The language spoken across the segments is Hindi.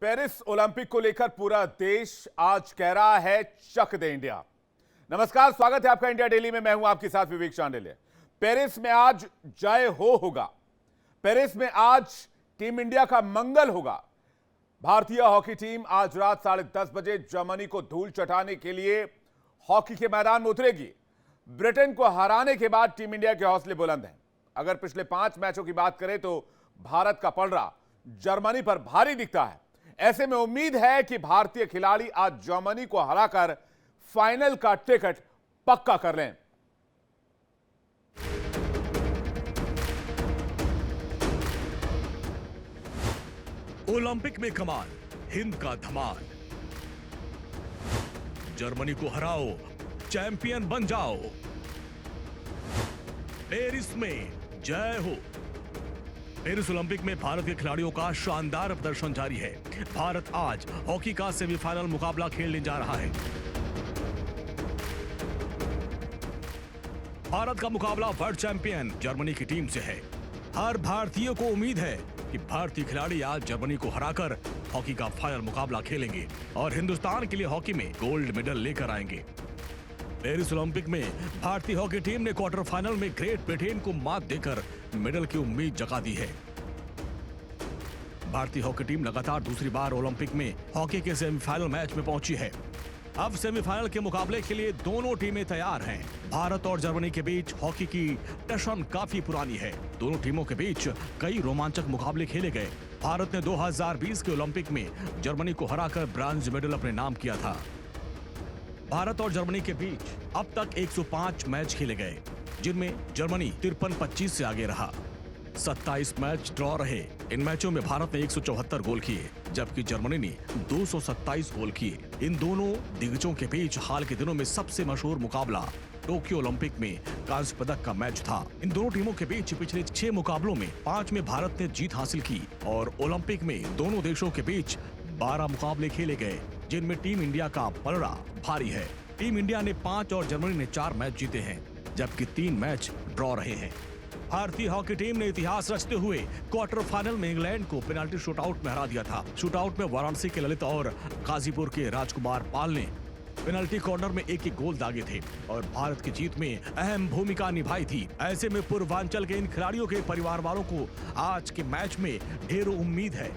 पेरिस ओलंपिक को लेकर पूरा देश आज कह रहा है चक दे इंडिया। नमस्कार, स्वागत है आपका इंडिया डेली में। मैं हूं आपके साथ विवेक चांडिल्य। पेरिस में आज जय होगा। पेरिस में आज टीम इंडिया का मंगल होगा। भारतीय हॉकी टीम आज रात 10:30 बजे जर्मनी को धूल चटाने के लिए हॉकी के मैदान में उतरेगी। ब्रिटेन को हराने के बाद टीम इंडिया के हौसले बुलंद हैं। अगर पिछले 5 मैचों की बात करें तो भारत का पलड़ा जर्मनी पर भारी दिखता है। ऐसे में उम्मीद है कि भारतीय खिलाड़ी आज जर्मनी को हराकर फाइनल का टिकट पक्का कर लें। ओलंपिक में कमाल, हिंद का धमाल। जर्मनी को हराओ, चैंपियन बन जाओ। पेरिस में जय हो। पेरिस ओलंपिक में भारत के खिलाड़ियों का शानदार प्रदर्शन जारी है। भारत आज हॉकी का सेमीफाइनल मुकाबला खेलने जा रहा है। भारत का मुकाबला वर्ल्ड चैंपियन जर्मनी की टीम से है। हर भारतीय को उम्मीद है कि भारतीय खिलाड़ी आज जर्मनी को हराकर हॉकी का फाइनल मुकाबला खेलेंगे और हिंदुस्तान के लिए हॉकी में गोल्ड मेडल लेकर आएंगे। पेरिस ओलंपिक में भारतीय हॉकी टीम ने क्वार्टर फाइनल में ग्रेट ब्रिटेन को मात देकर मेडल की उम्मीद जगा दी है। भारतीय हॉकी टीम लगातार दूसरी बार ओलंपिक में हॉकी के सेमीफाइनल मैच में पहुंची है। अब सेमीफाइनल के मुकाबले के लिए दोनों टीमें तैयार हैं। भारत और जर्मनी के बीच हॉकी की टशन काफी पुरानी है। दोनों टीमों के बीच कई रोमांचक मुकाबले खेले गए। भारत ने 2020 के ओलंपिक में जर्मनी को हराकर ब्रांज मेडल अपने नाम किया था। भारत और जर्मनी के बीच अब तक 105 मैच खेले गए, जिनमें जर्मनी 53-25 से आगे रहा। 27 मैच ड्रॉ रहे। इन मैचों में भारत ने 174 गोल किए, जबकि जर्मनी ने 227 गोल किए। इन दोनों दिग्गजों के बीच हाल के दिनों में सबसे मशहूर मुकाबला टोक्यो ओलंपिक में कांस्य पदक का मैच था। इन दोनों टीमों के बीच पिछले 6 मुकाबलों में 5 में भारत ने जीत हासिल की और ओलंपिक में दोनों देशों के बीच 12 मुकाबले खेले गए, जिनमें टीम इंडिया का पलड़ा भारी है। टीम इंडिया ने 5 और जर्मनी ने 4 मैच जीते हैं, जबकि 3 मैच ड्रॉ रहे हैं। भारतीय हॉकी टीम ने इतिहास रचते हुए क्वार्टर फाइनल में इंग्लैंड को पेनाल्टी शूटआउट में हरा दिया था। शूटआउट में वाराणसी के ललित और गाजीपुर के राजकुमार पाल ने पेनाल्टी कॉर्नर में एक गोल दागे थे और भारत की जीत में अहम भूमिका निभाई थी। ऐसे में पूर्वांचल के इन खिलाड़ियों के परिवार वालों को आज के मैच में ढेरों उम्मीद है।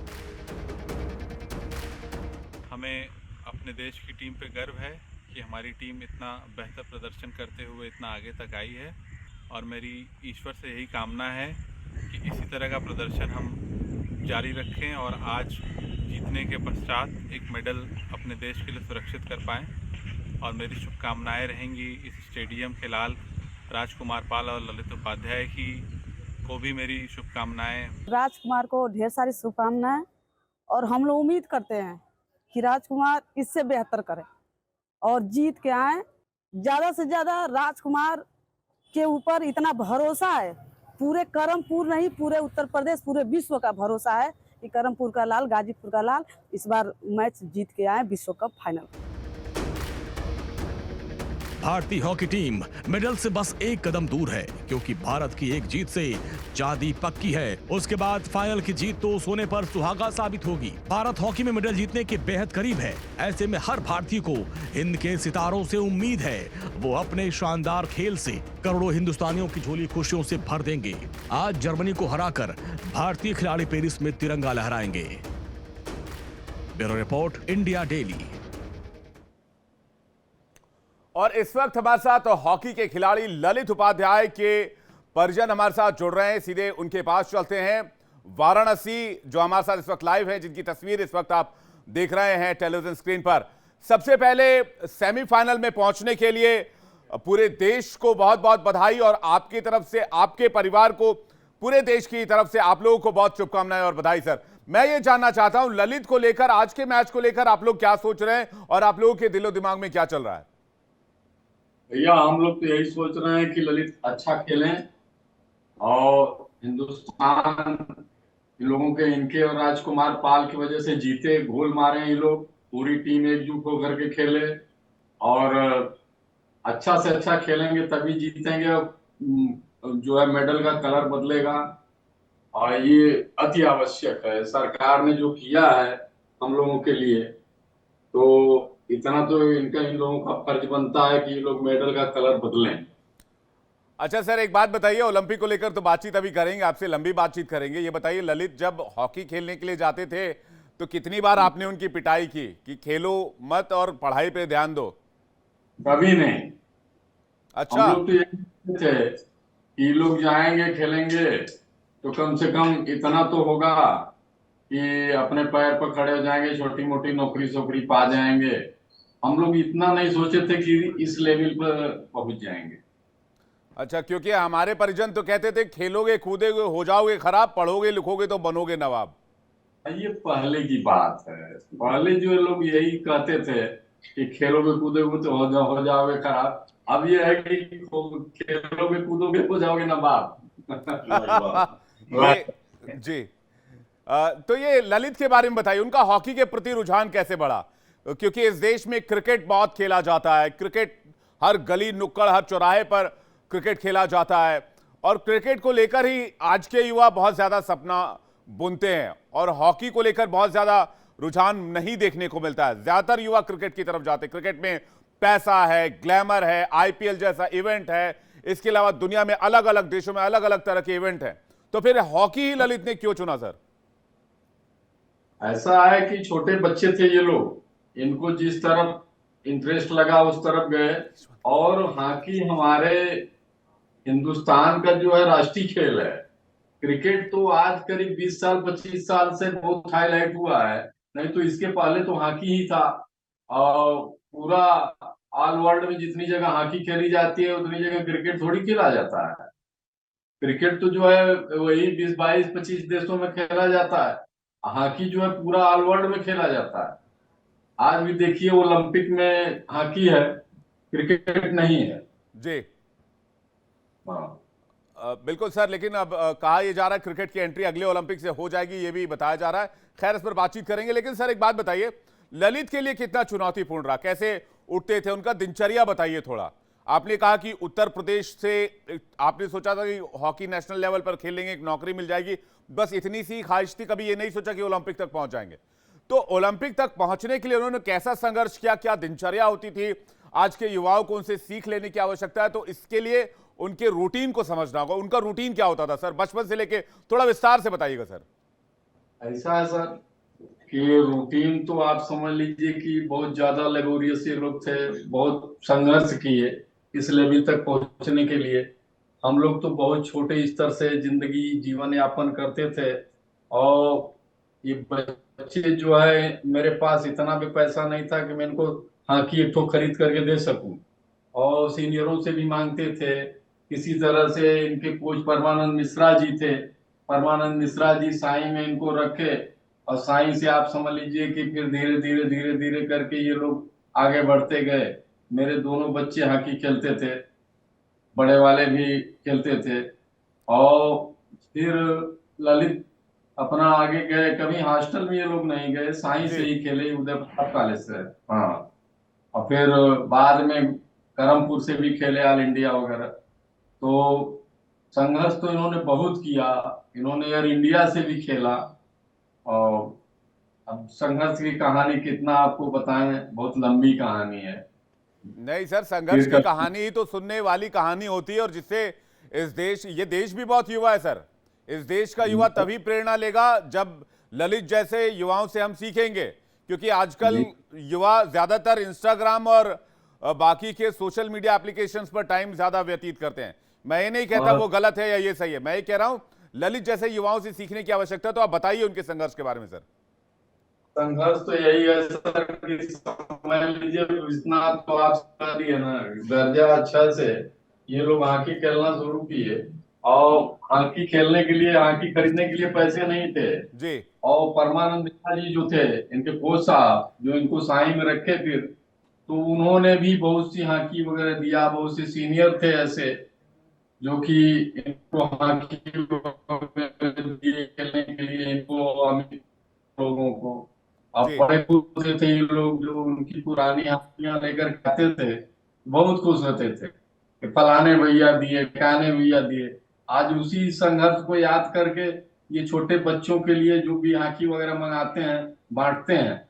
हमें अपने देश की टीम पे गर्व है कि हमारी टीम इतना बेहतर प्रदर्शन करते हुए इतना आगे तक आई है और मेरी ईश्वर से यही कामना है कि इसी तरह का प्रदर्शन हम जारी रखें और आज जीतने के पश्चात एक मेडल अपने देश के लिए सुरक्षित कर पाएं। और मेरी शुभकामनाएं रहेंगी इस स्टेडियम के लाल राजकुमार पाल और ललित उपाध्याय की को भी मेरी शुभकामनाएं। राजकुमार को ढेर सारी शुभकामनाएं और हम लोग उम्मीद करते हैं कि राजकुमार इससे बेहतर करें और जीत के आए। ज़्यादा से ज़्यादा राजकुमार के ऊपर इतना भरोसा है, पूरे करमपुर नहीं पूरे उत्तर प्रदेश पूरे विश्व का भरोसा है कि करमपुर का लाल गाजीपुर का लाल इस बार मैच जीत के आए विश्व कप फाइनल। भारतीय हॉकी टीम मेडल से बस एक कदम दूर है, क्योंकि भारत की एक जीत से चांदी पक्की है। उसके बाद फाइनल की जीत तो सोने पर सुहागा साबित होगी। भारत हॉकी में मेडल जीतने के बेहद करीब है। ऐसे में हर भारतीय को हिंद के सितारों से उम्मीद है वो अपने शानदार खेल से करोड़ों हिंदुस्तानियों की झोली खुशियों से भर देंगे। आज जर्मनी को हराकर भारतीय खिलाड़ी पेरिस में तिरंगा लहराएंगे। Bureau report, India Daily. और इस वक्त हमारे साथ हॉकी के खिलाड़ी ललित उपाध्याय के परिजन हमारे साथ जुड़ रहे हैं। सीधे उनके पास चलते हैं। वाराणसी जो हमारे साथ इस वक्त लाइव है, जिनकी तस्वीर इस वक्त आप देख रहे हैं टेलीविजन स्क्रीन पर। सबसे पहले सेमीफाइनल में पहुंचने के लिए पूरे देश को बहुत बहुत बधाई और आपकी तरफ से, आपके परिवार को, पूरे देश की तरफ से आप लोगों को बहुत शुभकामनाएं और बधाई। सर, मैं ये जानना चाहता हूं ललित को लेकर, आज के मैच को लेकर आप लोग क्या सोच रहे हैं और आप लोगों के दिलो दिमाग में क्या चल रहा है? भैया हम लोग तो यही सोच रहे हैं कि ललित अच्छा खेलें और हिंदुस्तान लोगों के, इनके और राजकुमार पाल की वजह से जीते, गोल मारे ये लोग, पूरी टीम एकजुट होकर के खेले और अच्छा से अच्छा खेलेंगे तभी जीतेंगे। जो है मेडल का कलर बदलेगा और ये अति आवश्यक है। सरकार ने जो किया है हम लोगों के लिए। तो इतना तो इनका इन लोगों का फर्ज बनता है कि ये लोग मेडल का कलर बदलें। अच्छा सर, एक बात बताइए, ओलंपिक को लेकर तो बातचीत अभी करेंगे, आपसे लंबी बातचीत करेंगे। ये बताइए, ललित जब हॉकी खेलने के लिए जाते थे तो कितनी बार आपने उनकी पिटाई की कि खेलो मत और पढ़ाई पे ध्यान दो? कभी नहीं। अच्छा। हम लोग तो ये कहते थे कि लोग जाएंगे खेलेंगे तो कम से कम इतना तो होगा कि अपने पैर पर खड़े हो जाएंगे, छोटी मोटी नौकरी सोकरी पा जाएंगे। हम लोग इतना नहीं सोचे थे कि इस लेवल पर पहुंच जाएंगे। अच्छा, क्योंकि हमारे परिजन तो कहते थे खेलोगे कूदोगे हो जाओगे खराब, पढ़ोगे लिखोगे तो बनोगे नवाब। ये पहले की बात है। पहले जो लोग यही कहते थे कि खेलोगे कूदोगे तो हो जाओगे खराब। अब ये है कि खेलोगे कूदोगे हो जाओगे नवाब। ये जी। तो ये ललित के बारे में बताइए, उनका हॉकी के प्रति रुझान कैसे बढ़ा? क्योंकि इस देश में क्रिकेट बहुत खेला जाता है, क्रिकेट हर गली नुक्कड़ हर चौराहे पर क्रिकेट खेला जाता है, और क्रिकेट को लेकर ही आज के युवा बहुत ज्यादा सपना बुनते हैं, और हॉकी को लेकर बहुत ज्यादा रुझान नहीं देखने को मिलता है। ज्यादातर युवा क्रिकेट की तरफ जाते हैं। क्रिकेट में पैसा है, ग्लैमर है, आईपीएल जैसा इवेंट है, इसके अलावा दुनिया में अलग अलग देशों में अलग अलग तरह के इवेंट हैं। तो फिर हॉकी ही ललित ने क्यों चुना सर? ऐसा है कि छोटे बच्चे थे ये लोग, इनको जिस तरफ इंटरेस्ट लगा उस तरफ गए। और हॉकी हमारे हिंदुस्तान का जो है राष्ट्रीय खेल है। क्रिकेट तो आज करीब 20 साल 25 साल से बहुत हाईलाइट हुआ है, नहीं तो इसके पहले तो हॉकी ही था। और पूरा ऑल वर्ल्ड में जितनी जगह हॉकी खेली जाती है उतनी जगह क्रिकेट थोड़ी खेला जाता है। क्रिकेट तो जो है वही 20 22 25 देशों में खेला जाता है। हॉकी जो है पूरा ऑल वर्ल्ड में खेला जाता है। आज भी देखिए ओलंपिक में हॉकी है, क्रिकेट नहीं है। जी। हाँ। बिल्कुल सर, लेकिन अब कहा यह जा रहा है क्रिकेट की एंट्री अगले ओलंपिक से हो जाएगी, ये भी बताया जा रहा है। खैर, इस पर बातचीत करेंगे, लेकिन सर एक बात बताइए, ललित के लिए कितना चुनौतीपूर्ण रहा? कैसे उठते थे, उनका दिनचर्या बताइए थोड़ा। आपने कहा कि उत्तर प्रदेश से आपने सोचा था कि हॉकी नेशनल लेवल पर खेलेंगे, एक नौकरी मिल जाएगी, बस इतनी सी ख्वाहिश थी, कभी ये नहीं सोचा कि ओलंपिक तक पहुंच जाएंगे। तो ओलंपिक तक पहुंचने के लिए उन्होंने कैसा संघर्ष किया, क्या दिनचर्या होती थी? आज के युवाओं को उनसे सीख लेने की आवश्यकता है, तो इसके लिए उनके रूटीन को समझना होगा। उनका रूटीन क्या होता था सर, बचपन से लेके थोड़ा विस्तार से बताइएगा सर। ऐसा है सर कि रूटीन तो आप समझ लीजिए कि बहुत ज्यादा लेबोरियस ये लोग थे, बहुत संघर्ष किए इस लेवल तक पहुंचने के लिए। हम लोग तो बहुत छोटे स्तर से जिंदगी जीवन यापन करते थे। और ये बच्चे जो है, मेरे पास इतना भी पैसा नहीं था कि मैं इनको हॉकी एक ठो खरीद करके दे सकूं, और सीनियरों से भी मांगते थे। किसी तरह से इनके कोच परमानंद मिश्रा जी थे, परमानंद मिश्रा जी साई में इनको रखे, और साई से आप समझ लीजिए कि फिर धीरे धीरे धीरे धीरे करके ये लोग आगे बढ़ते गए। मेरे दोनों बच्चे हॉकी खेलते थे, बड़े वाले भी खेलते थे। और फिर ललित अपना आगे गए, कभी हॉस्टल में ये लोग नहीं गए, साई से जी। ही खेले, उदय प्रताप कॉलेज से। हाँ। और फिर बाद में करमपुर से भी खेले, ऑल इंडिया वगैरह। तो संघर्ष तो इन्होंने बहुत किया। इन्होंने एयर इंडिया से भी खेला। और अब संघर्ष की कहानी कितना आपको बताएं, बहुत लंबी कहानी है। नहीं सर, संघर्ष फिर की कहानी ही तो सुनने वाली कहानी होती है, और जिससे इस देश, ये देश भी बहुत युवा है सर। इस देश का युवा तभी प्रेरणा लेगा जब ललित जैसे युवाओं से हम सीखेंगे, क्योंकि आजकल युवा ज्यादातर इंस्टाग्राम और बाकी के सोशल मीडिया एप्लीकेशंस पर टाइम ज्यादा व्यतीत करते हैं। मैं ये नहीं कहता वो गलत है या ये सही है, मैं ये कह रहा हूं ललित जैसे युवाओं से सीखने की आवश्यकता है। तो आप बताइए उनके संघर्ष के बारे में सर। संघर्ष तो यही है सर कि समझ लीजिए इतना तो आप समझ रही है ना, दर्जा अच्छा से ये लोग हॉकी खेलना शुरू किए। और हॉकी खेलने के लिए, हॉकी खरीदने के लिए पैसे नहीं थे। जी। और परमानंद मिश्रा जी जो थे, इनके कोच साहब, जो इनको साई में रखे फिर, तो उन्होंने भी बहुत सी हॉकी वगैरह दिया। बहुत से सीनियर थे ऐसे जो कि इनको हॉकी दिए खेलने के लिए, इनको अमीर लोगों को। अब जी। बड़े खुश होते थे ये लोग, जो उनकी पुरानी हस्तियां लेकर खाते थे, बहुत खुश होते थे कि फलाने भैया दिए, काने भैया दिए। आज उसी संघर्ष को याद करके ये छोटे बच्चों के लिए जो भी हॉकी वगैरह मंगाते हैं, बांटते हैं।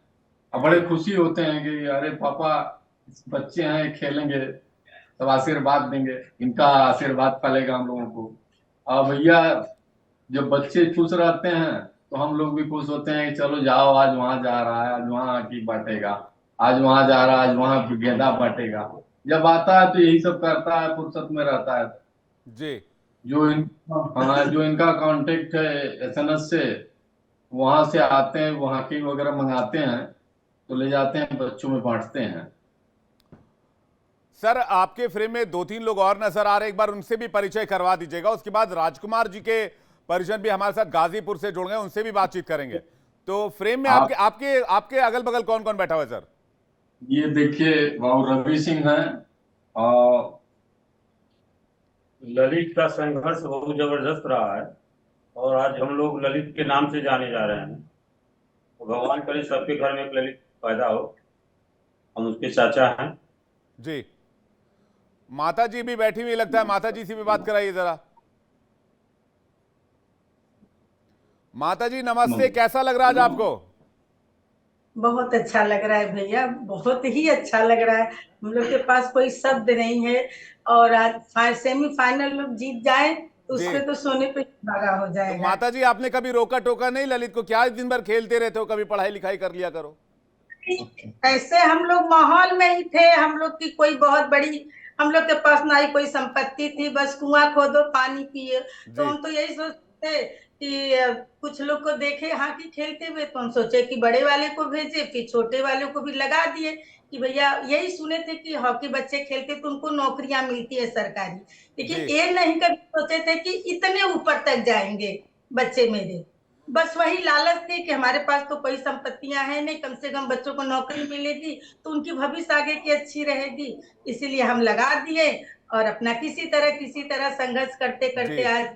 और बड़े खुशी होते हैं कि अरे पापा बच्चे हैं खेलेंगे, सब आशीर्वाद देंगे, इनका आशीर्वाद पलेगा हम लोगों को। और भैया जब बच्चे खुश रहते हैं तो हम लोग भी खुश होते हैं कि चलो जाओ, आज वहां जा रहा है, आज वहां की बांटेगा, आज वहां जा रहा है, आज वहां गेंदा बांटेगा। जब आता है तो यही सब करता है, फुर्सत में रहता है। जी जो इनका कांटेक्ट है एसएनएस से, वहां से आते हैं, वहां की वगैरह मंगाते हैं तो ले जाते हैं, बच्चों में बांटते हैं। सर, आपके फ्रेम में 2-3 लोग और नजर आ रहे हैं, एक बार उनसे भी परिचय करवा दीजिएगा। उसके बाद राजकुमार जी के परिजन भी हमारे साथ गाजीपुर से जुड़ गए, उनसे भी बातचीत करेंगे। तो फ्रेम में आपके आपके आपके अगल बगल कौन कौन बैठा हुआ है सर? ये देखिए, वो रवि सिंह है, और ललित का संघर्ष बहुत जबरदस्त रहा है और आज हम लोग ललित के नाम से जाने जा रहे हैं। तो भगवान करे सबके घर में एक ललित पैदा हो। हम उसके चाचा हैं। जी, माता जी भी बैठी हुई लगता है, माता जी से भी बात कराइए जरा। माता जी नमस्ते, कैसा लग रहा है आज आपको? बहुत अच्छा लग रहा है भैया, बहुत ही अच्छा लग रहा है। हम लोग के पास कोई शब्द नहीं है। और आज सेमीफाइनल में जीत जाए तो जी। उससे तो सोने पे सुहागा हो तो जाएगा। माता जी, आपने कभी रोका टोका नहीं ललित को? क्या दिन भर खेलते रहते हो, कभी पढ़ाई लिखाई कर लिया करो। ऐसे हम लोग माहौल में ही थे। हम लोग की कोई बहुत बड़ी, हम लोग के पास ना ही कोई संपत्ति थी, बस कुआं खोदो पानी पिए। तो जी हम तो यही सोचते कि कुछ लोग को देखे हॉकी खेलते हुए तो हम सोचे कि बड़े वाले को भेजे, फिर छोटे वाले को भी लगा दिए कि भैया, यही सुने थे कि हॉकी बच्चे खेलते तो उनको नौकरियां मिलती है सरकारी। लेकिन जी ये नहीं कभी सोचे थे कि इतने ऊपर तक जाएंगे बच्चे मेरे। बस वही लालच थी कि हमारे पास तो कोई संपत्तियां हैं नहीं, कम से कम बच्चों को नौकरी मिलेगी तो उनकी भविष्य आगे की अच्छी रहेगी। इसीलिए हम लगा दिए और अपना किसी तरह संघर्ष करते करते जी आज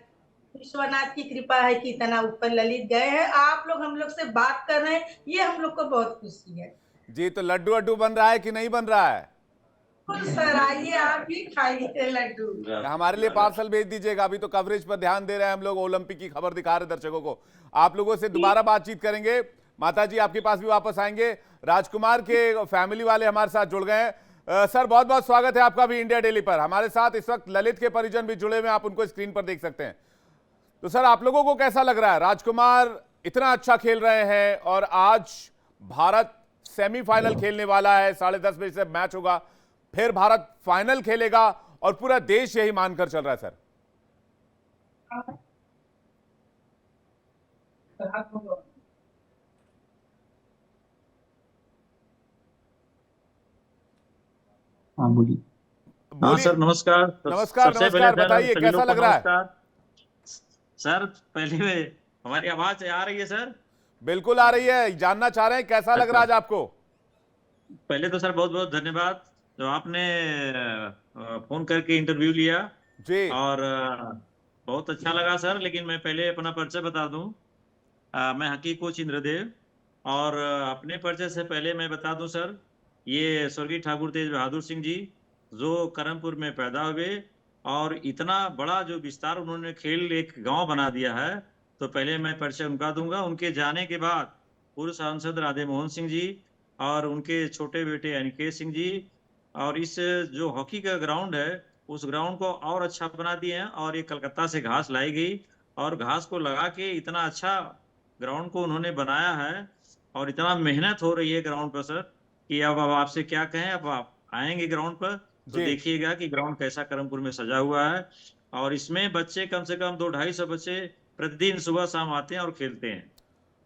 विश्वनाथ की कृपा है कि इतना ऊपर ललित गए हैं। आप लोग हम लोग से बात कर रहे हैं, ये हम लोग को बहुत खुशी है। जी। तो लड्डू वड्डू बन रहा है कि नहीं बन रहा है? सर आइए, आप भी खाइए लड्डू। हमारे लिए पार्सल भेज दीजिएगा। अभी तो कवरेज पर ध्यान दे रहे हैं हम लोग, ओलंपिक की खबर दिखा रहे दर्शकों को। आप लोगों से दोबारा बातचीत करेंगे। माता जी आपके पास भी वापस आएंगे। राजकुमार के फैमिली वाले हमारे साथ जुड़ गए हैं। सर, बहुत बहुत स्वागत है आपका भी इंडिया डेली पर। हमारे साथ इस वक्त ललित के परिजन भी जुड़े हुए हैं, आप उनको स्क्रीन पर देख सकते हैं। तो सर, आप लोगों को कैसा लग रहा है? राजकुमार इतना अच्छा खेल रहे हैं और आज भारत सेमीफाइनल खेलने वाला है। 10:30 बजे से मैच होगा, फिर भारत फाइनल खेलेगा और पूरा देश यही मानकर चल रहा है सर। हाँ बोलिए। हाँ बोलिए। सर, नमस्कार। नमस्कार सबसे नमस्कार, पहले सर बताइए सभी कैसा लोग को लग रहा है? नमस्कार। सर पहले हमारी आवाज आ रही है सर? बिल्कुल आ रही है, जानना चाह रहे हैं कैसा लग रहा है आज आपको? पहले तो सर बहुत बहुत धन्यवाद जो आपने फोन करके इंटरव्यू लिया। जी और बहुत अच्छा लगा सर। लेकिन मैं पहले अपना परिचय बता दूं। मैं हॉकी कोच इंद्रदेव। और अपने परिचय से पहले मैं बता दूं सर, ये स्वर्गीय ठाकुर तेज बहादुर सिंह जी जो करमपुर में पैदा हुए और इतना बड़ा जो विस्तार उन्होंने खेल एक गांव बना दिया है, तो पहले मैं परिचय उनका दूंगा। उनके जाने के बाद पूर्व सांसद राधे मोहन सिंह जी और उनके छोटे बेटे अनिकेत सिंह जी और इस जो हॉकी का ग्राउंड है उस ग्राउंड को और अच्छा बना दिए हैं। और ये कलकत्ता से घास लाई गई और घास को लगा के इतना अच्छा ग्राउंड को उन्होंने बनाया है। और इतना मेहनत हो रही है ग्राउंड पर सर कि अब आपसे क्या कहें। अब आप आएंगे ग्राउंड पर तो जी। देखिएगा कि ग्राउंड कैसा करमपुर में सजा हुआ है। और इसमें बच्चे कम से कम 200-250 बच्चे प्रतिदिन सुबह शाम आते हैं और खेलते हैं।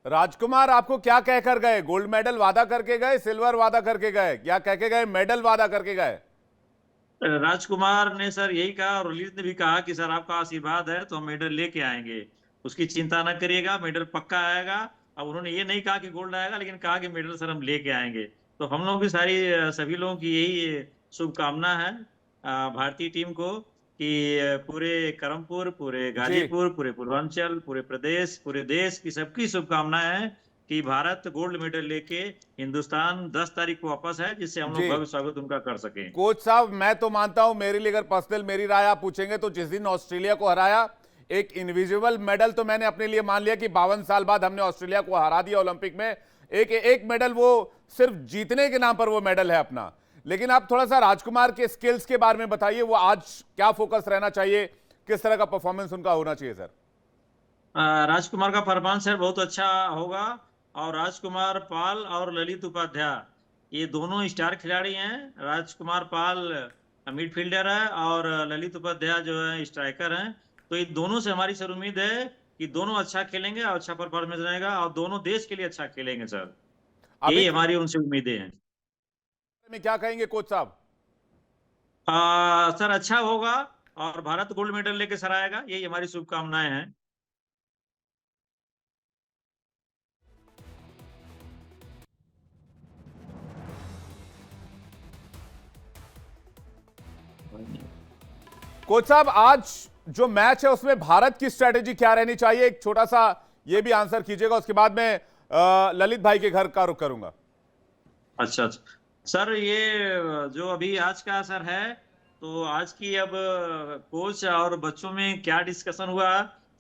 राजकुमार, आपको क्या कहकर गए? गोल्ड मेडल वादा करके गए, सिल्वर वादा करके गए, क्या कह के गए, मेडल वादा करके गए? राजकुमार ने सर यही कहा और ललित ने भी कहा कि सर आपका आशीर्वाद है तो हम मेडल लेके आएंगे, उसकी चिंता न करिएगा, मेडल पक्का आएगा। अब उन्होंने ये नहीं कहा कि गोल्ड आएगा, लेकिन कहा कि मेडल सर हम लेके आएंगे। तो हम लोग की सभी लोगों की यही शुभकामना है भारतीय टीम को कि पूरे करमपुर, पूरे गाजीपुर, पूरे पूर्वांचल, पूरे प्रदेश, पूरे देश की सबकी शुभकामनाएं है कि भारत गोल्ड मेडल लेके हिंदुस्तान 10 तारीख को वापस है, जिससे हम लोग भव्य स्वागत उनका कर सकें। कोच साहब, मैं तो मानता हूं, मेरे लिए अगर पर्सनल मेरी राय आप पूछेंगे तो जिस दिन ऑस्ट्रेलिया को हराया, एक इनविजिबल मेडल तो मैंने अपने लिए मान लिया कि 52 साल बाद हमने ऑस्ट्रेलिया को हरा दिया ओलंपिक में। एक एक मेडल वो सिर्फ जीतने के नाम पर वो मेडल है अपना। लेकिन आप थोड़ा सा राजकुमार के स्किल्स के बारे में बताइए, वो आज क्या फोकस रहना चाहिए, किस तरह का परफॉर्मेंस उनका होना चाहिए सर? राजकुमार का परफॉर्मेंस है बहुत अच्छा होगा। और राजकुमार पाल और ललित उपाध्याय ये दोनों स्टार खिलाड़ी हैं। राजकुमार पाल मिडफील्डर है और ललित उपाध्याय जो है स्ट्राइकर हैं। तो ये दोनों से हमारी सर उम्मीद है कि दोनों अच्छा खेलेंगे और अच्छा परफॉर्मेंस रहेगा और दोनों देश के लिए अच्छा खेलेंगे सर। अभी यही हमारी उनसे उम्मीदें हैं। में क्या कहेंगे कोच साहब? सर अच्छा होगा और भारत गोल्ड मेडल लेके सर आएगा, यही हमारी शुभकामनाएं हैं। कोच साहब, आज जो मैच है उसमें भारत की स्ट्रेटेजी क्या रहनी चाहिए? एक छोटा सा ये भी आंसर कीजिएगा, उसके बाद मैं ललित भाई के घर का रुख करूंगा। अच्छा सर, ये जो अभी आज का सर है, तो आज की अब कोच और बच्चों में क्या डिस्कशन हुआ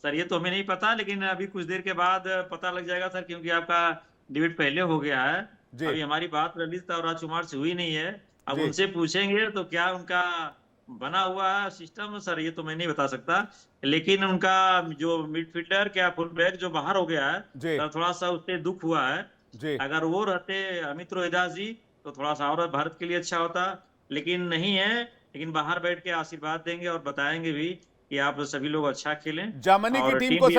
सर, ये तो हमें नहीं पता, लेकिन अभी कुछ देर के बाद पता लग जाएगा सर, क्योंकि आपका डिबेट पहले हो गया है। अभी हमारी बात ललित और राजकुमार से हुई नहीं है। अब उनसे पूछेंगे तो क्या उनका बना हुआ सिस्टम सर, ये तो मैं नहीं बता सकता। लेकिन उनका जो मिडफील्डर क्या फुल बैक जो बाहर हो गया है सर, थोड़ा सा उससे दुख हुआ है। अगर वो रहते अमित रोहिदास जी तो थोड़ा सा और भारत के लिए अच्छा होता, लेकिन नहीं है। लेकिन बाहर बैठ के आशीर्वाद देंगे और बताएंगे भी कि आप सभी लोग अच्छा खेलें। जर्मनी की टीम को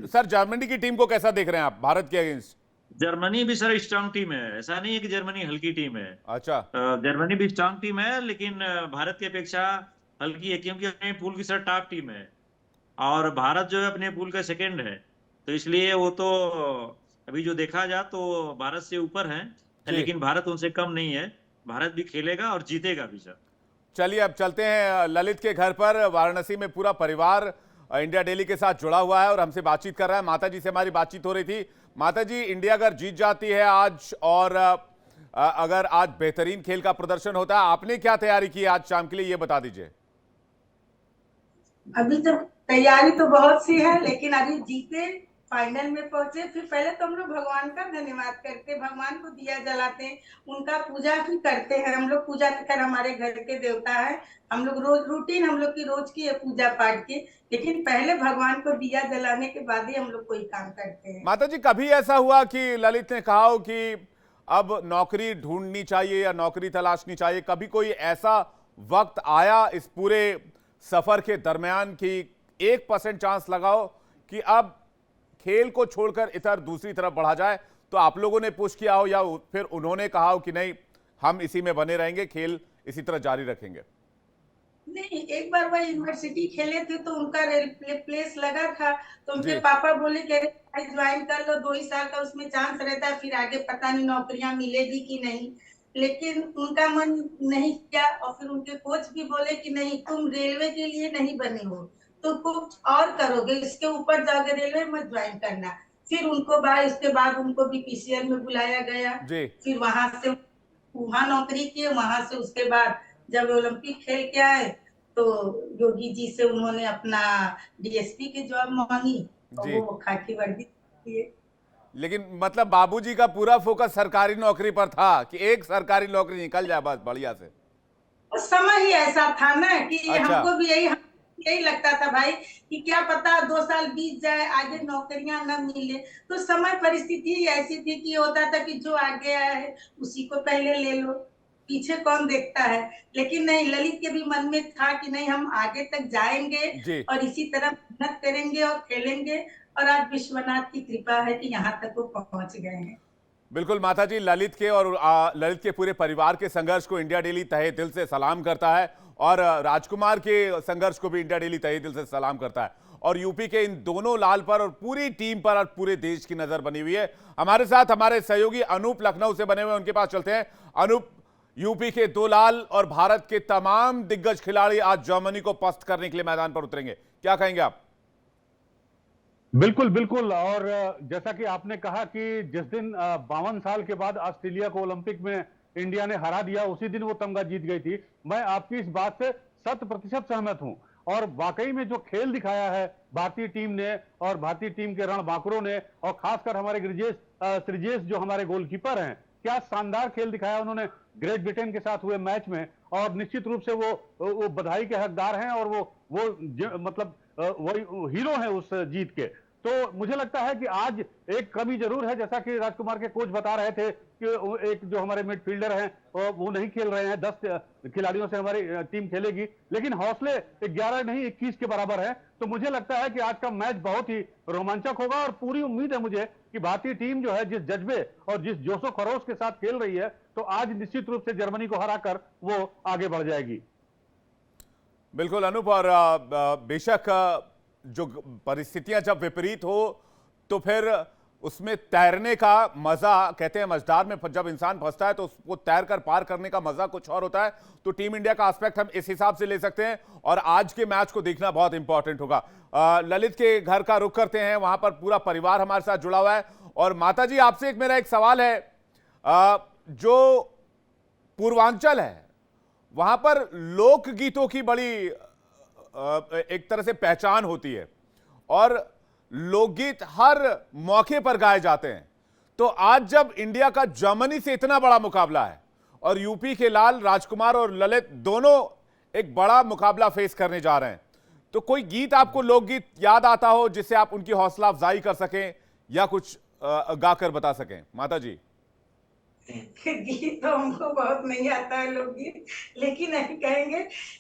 सर जर्मनी की टीम को कैसा देख रहे हैं आप भारत के अगेंस्ट? जर्मनी भी सर स्ट्रांग टीम है, ऐसा नहीं है कि जर्मनी हल्की टीम है। अच्छा, जर्मनी भी स्ट्रांग टीम है, लेकिन भारत की अपेक्षा हल्की है, क्योंकि अपने पूल की सर टॉप टीम है और भारत जो है अपने पूल का सेकंड है। तो इसलिए वो तो अभी जो देखा जाए तो भारत से ऊपर है, लेकिन भारत उनसे कम नहीं है। भारत भी खेलेगा और जीतेगा भी सर। चलिए अब चलते हैं ललित के घर पर। वाराणसी में पूरा परिवार इंडिया डेली के साथ जुड़ा हुआ है और हमसे बातचीत कर रहा है। माता जी से हमारी बातचीत हो रही थी। माता जी, इंडिया अगर जीत जाती है आज और अगर आज बेहतरीन खेल का प्रदर्शन होता है, आपने क्या तैयारी की आज शाम के लिए, ये बता दीजिए। अभी तो तैयारी तो बहुत सी है, लेकिन अभी जीते, फाइनल में पहुंचे, फिर पहले तो हम लोग भगवान का धन्यवाद करते, भगवान को दिया जलाते, उनका पूजा भी करते हैं। हम लोग पूजा कर, हमारे घर के देवता है, हम लोग रोज रूटीन हम लोग की रोज की है पूजा पाठ की, लेकिन पहले भगवान को दिया जलाने के बाद ही हम लोग कोई काम करते हैं। माता जी, कभी ऐसा हुआ कि ललित ने कहा हो कि अब नौकरी ढूंढनी चाहिए या नौकरी तलाशनी चाहिए? कभी कोई ऐसा वक्त आया इस पूरे सफर के दरमियान कि 1% चांस लगाओ कि अब खेल को छोड़कर इधर दूसरी तरफ बढ़ा जाए, तो आप लोगों ने पुश किया हो या फिर उन्होंने कहा हो कि नहीं हम इसी में बने रहेंगे, खेल इसी तरह जारी रखेंगे? नहीं, एक बार वह यूनिवर्सिटी खेले थे तो उनका प्लेस लगा था, तो उनके पापा बोले कि ज्वाइन कर लो, 2 ही साल का उसमें चांस रहता है, फिर आगे पता नहीं नौकरियां मिलेगी कि नहीं। लेकिन उनका मन नहीं किया और फिर उनके कोच भी बोले कि नहीं, तुम रेलवे के लिए नहीं बने हो, तो कुछ और करोगे, इसके ऊपर जाओगे, रेलवे मत ज्वाइन करना। फिर उनको उसके बाद उनको बीपीसीएल में बुलाया गया, फिर वहां से वहां नौकरी किए, वहां से उसके बाद जब ओलंपिक खेल के आए तो योगी जी से उन्होंने अपना डीएसपी की जॉब मांगी और वो खाकी वर्दी किए। लेकिन मतलब बाबूजी का पूरा फोकस सरकारी नौकरी पर था कि एक सरकारी नौकरी निकल जाए बस बढ़िया से। उस समय ही ऐसा था ना कि हमको भी यही लगता था भाई कि क्या पता 2 साल बीत जाए, आगे नौकरियां न मिले। तो समय परिस्थिति ऐसी थी कि होता था कि जो आगे आया है उसी को पहले ले लो, पीछे कौन देखता है। लेकिन नहीं, ललित के भी मन में था कि नहीं, हम आगे तक जाएंगे और इसी तरह मेहनत करेंगे और खेलेंगे, और आज विश्वनाथ की कृपा है कि यहाँ तक वो पहुंच गए हैं। बिल्कुल माता जी, ललित के और ललित के पूरे परिवार के संघर्ष को इंडिया डेली तहे दिल से सलाम करता है और राजकुमार के संघर्ष को भी इंडिया डेली तहे दिल से सलाम करता है। और यूपी के इन दोनों लाल पर और पूरी टीम पर और पूरे देश की नजर बनी हुई है। हमारे साथ हमारे सहयोगी अनूप लखनऊ से बने हुए, उनके पास चलते हैं। अनूप, यूपी के 2 लाल और भारत के तमाम दिग्गज खिलाड़ी आज जर्मनी को पस्त करने के लिए मैदान पर उतरेंगे, क्या कहेंगे आप? बिल्कुल बिल्कुल, और जैसा कि आपने कहा कि जिस दिन 52 साल के बाद ऑस्ट्रेलिया को ओलंपिक में इंडिया ने हरा दिया, उसी दिन वो तमगा जीत गई थी। मैं आपकी इस बात से 100% सहमत हूं और वाकई में जो खेल दिखाया है भारतीय टीम ने और भारतीय टीम के रणबांकुरों ने, और खासकर हमारे श्रीजेश जो हमारे गोलकीपर हैं, क्या शानदार खेल दिखाया उन्होंने ग्रेट ब्रिटेन के साथ हुए मैच में, और निश्चित रूप से वो बधाई के हकदार हैं, और मतलब वो हीरो हैं उस जीत के। तो मुझे लगता है कि आज एक कमी जरूर है, जैसा कि राजकुमार के कोच बता रहे थे कि एक जो हमारे मिडफील्डर हैं वो नहीं खेल रहे हैं, 10 खिलाड़ियों से हमारी टीम खेलेगी, लेकिन हौसले 11 नहीं 21 के बराबर है। तो मुझे लगता है कि आज का मैच बहुत ही रोमांचक होगा, और पूरी उम्मीद है मुझे कि भारतीय टीम जो है जिस जज्बे और जिस जोशो खरोश के साथ खेल रही है, तो आज निश्चित रूप से जर्मनी को हराकर वो आगे बढ़ जाएगी। बिल्कुल अनूप, और बेशक जो परिस्थितियां जब विपरीत हो तो फिर उसमें तैरने का मजा, कहते हैं मझधार में जब इंसान फंसता है तो उसको तैर कर पार करने का मजा कुछ और होता है। तो टीम इंडिया का एस्पेक्ट हम इस हिसाब से ले सकते हैं, और आज के मैच को देखना बहुत इंपॉर्टेंट होगा। ललित के घर का रुख करते हैं, वहां पर पूरा परिवार हमारे साथ जुड़ा हुआ है। और माता जी, आपसे मेरा एक सवाल है, जो पूर्वांचल है वहां पर लोकगीतों की बड़ी एक तरह से पहचान होती है, और लोकगीत हर मौके पर गाए जाते हैं। तो आज जब इंडिया का जर्मनी से इतना बड़ा मुकाबला है, और यूपी के लाल राजकुमार और ललित दोनों एक बड़ा मुकाबला फेस करने जा रहे हैं, तो कोई गीत आपको लोकगीत याद आता हो जिससे आप उनकी हौसला अफजाई कर सकें या कुछ गाकर बता सकें? माता जी। गीत तो हमको बहुत नहीं आता है लोकगीत, लेकिन नहीं कहेंगे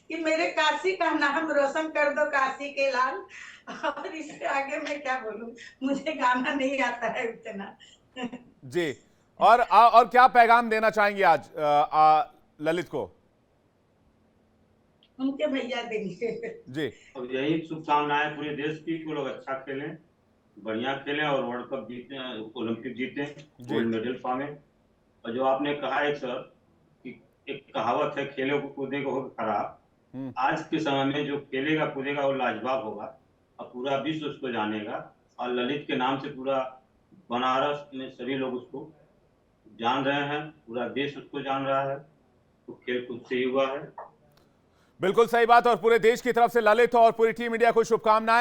कि मेरे काशी का नाम रोशन कर दो काशी के लाल, और इससे आगे मैं क्या बोलूं, मुझे गाना नहीं आता है उतना। जी, और क्या पैगाम देना चाहेंगे आज ललित को? उनके भैया देंगे जी, अब यही शुभकामनाएं पूरे देश की, वो लोग अच्छा खेलें, बढ़िया खेलें और वर्ल्ड कप जीते, ओलंपिक जीते, गोल्ड मेडल पावे। और जो आपने कहा है सर कि एक कहावत है, खेले को कूदे को होगा खराब। आज के समय में जो खेलेगा कूदेगा वो लाजवाब होगा, और पूरा विश्व उसको जानेगा, और ललित के नाम से पूरा बनारस में सभी लोग उसको जान रहे हैं, पूरा देश उसको जान रहा है। तो खेल कूद से ही हुआ है। बिल्कुल सही बात, और पूरे देश की तरफ से ललित और पूरी टीम इंडिया को शुभकामनाएं।